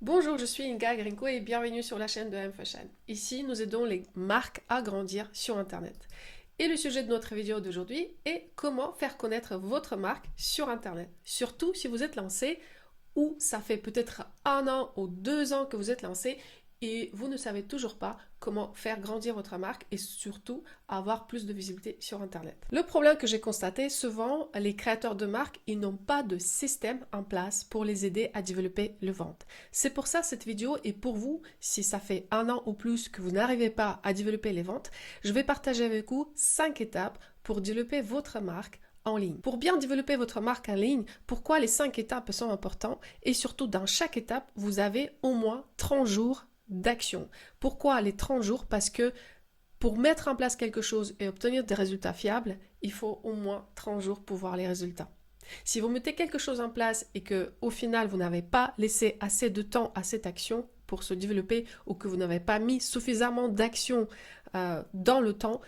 Bonjour, je suis Inga Grinko et bienvenue sur la chaîne de M-Fashion. Ici, nous aidons les marques à grandir sur Internet. Et le sujet de notre vidéo d'aujourd'hui est comment faire connaître votre marque sur Internet. Surtout si vous êtes lancé ou ça fait peut-être 1 an ou 2 ans que vous êtes lancé et vous ne savez toujours pas comment faire grandir votre marque et surtout avoir plus de visibilité sur Internet. Le problème que j'ai constaté, souvent les créateurs de marques, ils n'ont pas de système en place pour les aider à développer le vente. C'est pour ça cette vidéo est pour vous, si ça fait 1 an ou plus que vous n'arrivez pas à développer les ventes, je vais partager avec vous 5 étapes pour développer votre marque en ligne. Pour bien développer votre marque en ligne, pourquoi les 5 étapes sont importantes et surtout dans chaque étape, vous avez au moins 30 jours d'action. Pourquoi les 30 jours? Parce que pour mettre en place quelque chose et obtenir des résultats fiables, il faut au moins 30 jours pour voir les résultats. Si vous mettez quelque chose en place et que au final vous n'avez pas laissé assez de temps à cette action pour se développer ou que vous n'avez pas mis suffisamment d'action dans le temps,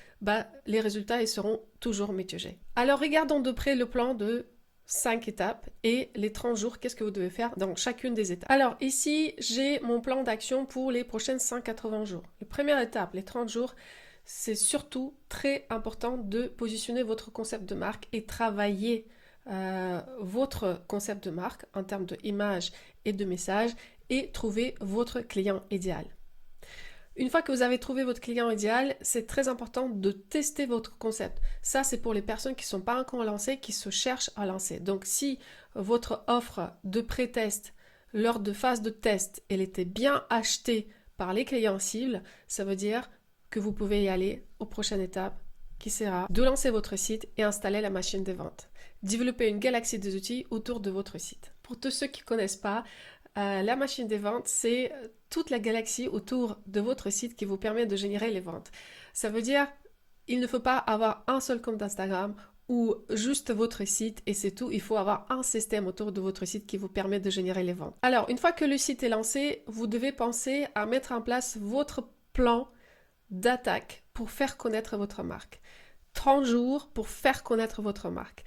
les résultats ils seront toujours mitigés. Alors regardons de près le plan de 5 étapes et les 30 jours, qu'est-ce que vous devez faire dans chacune des étapes. Alors ici, j'ai mon plan d'action pour les prochaines 180 jours. La première étape, les 30 jours, c'est surtout très important de positionner votre concept de marque et travailler votre concept de marque en termes d'image et de message et trouver votre client idéal. Une fois que vous avez trouvé votre client idéal, c'est très important de tester votre concept. Ça, c'est pour les personnes qui ne sont pas encore lancées, qui se cherchent à lancer. Donc, si votre offre de pré-test, lors de phase de test, elle était bien achetée par les clients cibles, ça veut dire que vous pouvez y aller aux prochaines étapes, qui sera de lancer votre site et installer la machine de vente. Développer une galaxie des outils autour de votre site. Pour tous ceux qui ne connaissent pas, la machine des ventes, c'est toute la galaxie autour de votre site qui vous permet de générer les ventes. Ça veut dire il ne faut pas avoir un seul compte d'Instagram ou juste votre site et c'est tout. Il faut avoir un système autour de votre site qui vous permet de générer les ventes. Alors, une fois que le site est lancé, vous devez penser à mettre en place votre plan d'attaque pour faire connaître votre marque. 30 jours pour faire connaître votre marque.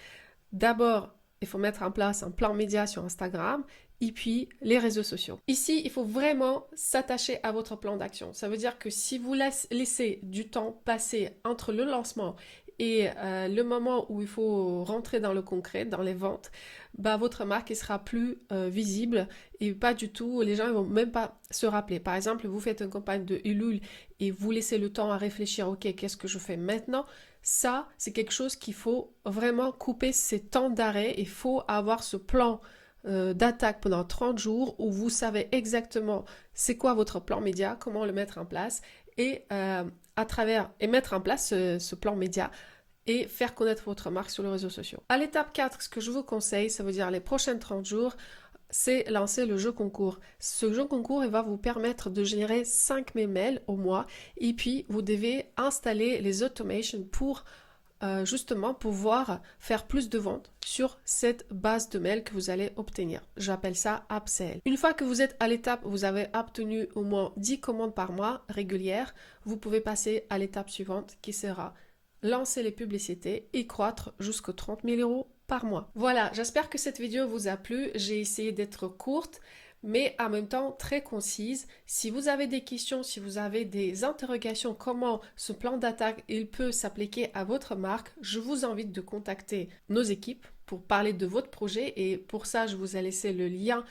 D'abord, il faut mettre en place un plan média sur Instagram et puis les réseaux sociaux. Ici, il faut vraiment s'attacher à votre plan d'action. Ça veut dire que si vous laissez du temps passer entre le lancement et le moment où il faut rentrer dans le concret, dans les ventes, votre marque ne sera plus visible et pas du tout, les gens ne vont même pas se rappeler. Par exemple, vous faites une campagne de Ulule et vous laissez le temps à réfléchir, ok, qu'est-ce que je fais maintenant? Ça, c'est quelque chose qu'il faut vraiment couper ces temps d'arrêt. Il faut avoir ce plan d'attaque pendant 30 jours où vous savez exactement c'est quoi votre plan média, comment le mettre en place et mettre en place ce plan média et faire connaître votre marque sur les réseaux sociaux. À l'étape 4, ce que je vous conseille, ça veut dire les prochaines 30 jours, c'est lancer le jeu concours. Ce jeu concours, il va vous permettre de générer 5 000 mails au mois et puis vous devez installer les automations pour justement pouvoir faire plus de ventes sur cette base de mails que vous allez obtenir. J'appelle ça upsell. Une fois que vous êtes à l'étape, vous avez obtenu au moins 10 commandes par mois régulières, vous pouvez passer à l'étape suivante qui sera lancer les publicités et croître jusqu'aux 30 000 euros par mois. Voilà, j'espère que cette vidéo vous a plu. J'ai essayé d'être courte, mais en même temps très concise. Si vous avez des questions, si vous avez des interrogations, comment ce plan d'attaque il peut s'appliquer à votre marque, je vous invite de contacter nos équipes pour parler de votre projet et pour ça, je vous ai laissé le lien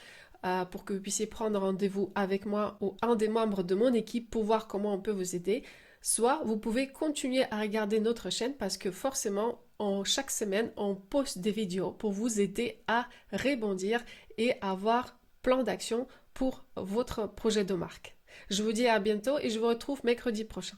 pour que vous puissiez prendre rendez-vous avec moi ou un des membres de mon équipe pour voir comment on peut vous aider. Soit vous pouvez continuer à regarder notre chaîne parce que forcément, chaque semaine, on poste des vidéos pour vous aider à rebondir et avoir plan d'action pour votre projet de marque. Je vous dis à bientôt et je vous retrouve mercredi prochain.